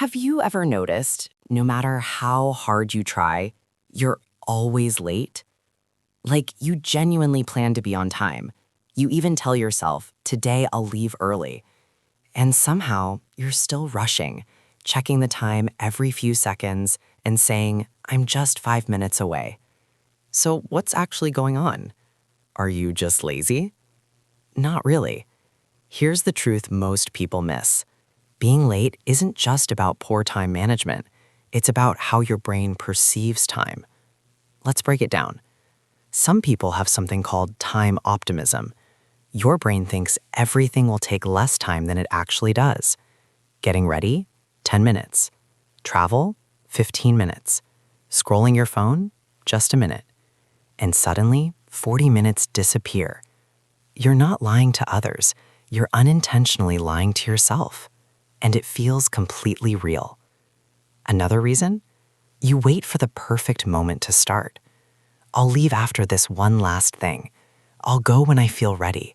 Have you ever noticed, no matter how hard you try, you're always late? Like, you genuinely plan to be on time. You even tell yourself, today I'll leave early. And somehow, you're still rushing, checking the time every few seconds and saying, I'm just 5 minutes away. So what's actually going on? Are you just lazy? Not really. Here's the truth most people miss. Being late isn't just about poor time management. It's about how your brain perceives time. Let's break it down. Some people have something called time optimism. Your brain thinks everything will take less time than it actually does. Getting ready? 10 minutes. Travel? 15 minutes. Scrolling your phone? Just a minute. And suddenly, 40 minutes disappear. You're not lying to others. You're unintentionally lying to yourself. And it feels completely real. Another reason? You wait for the perfect moment to start. I'll leave after this one last thing. I'll go when I feel ready.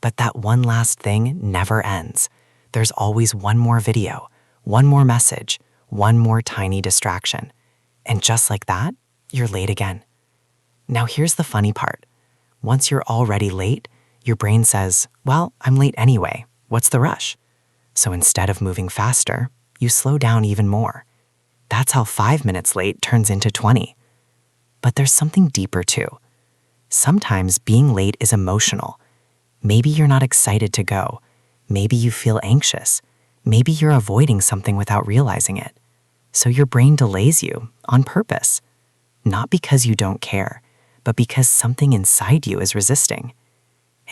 But that one last thing never ends. There's always one more video, one more message, one more tiny distraction. And just like that, you're late again. Now here's the funny part. Once you're already late, your brain says, well, I'm late anyway. What's the rush? So instead of moving faster, you slow down even more. That's how 5 minutes late turns into 20. But there's something deeper too. Sometimes being late is emotional. Maybe you're not excited to go. Maybe you feel anxious. Maybe you're avoiding something without realizing it. So your brain delays you on purpose. Not because you don't care, but because something inside you is resisting.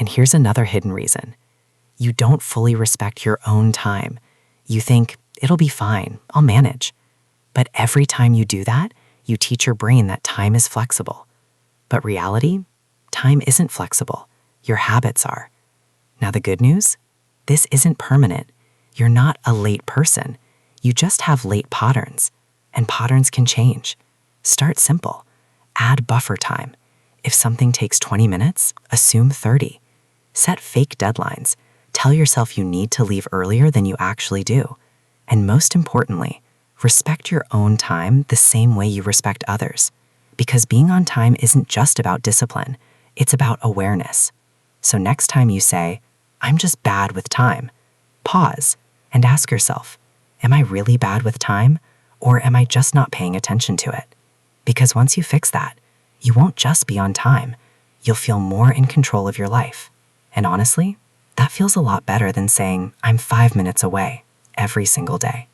And here's another hidden reason. You don't fully respect your own time. You think, it'll be fine, I'll manage. But every time you do that, you teach your brain that time is flexible. But reality, time isn't flexible. Your habits are. Now the good news? This isn't permanent. You're not a late person. You just have late patterns. And patterns can change. Start simple. Add buffer time. If something takes 20 minutes, assume 30. Set fake deadlines. Tell yourself you need to leave earlier than you actually do. And most importantly, respect your own time the same way you respect others. Because being on time isn't just about discipline, it's about awareness. So next time you say, I'm just bad with time, pause and ask yourself, am I really bad with time, or am I just not paying attention to it? Because once you fix that, you won't just be on time, you'll feel more in control of your life. And honestly, that feels a lot better than saying, I'm 5 minutes away every single day.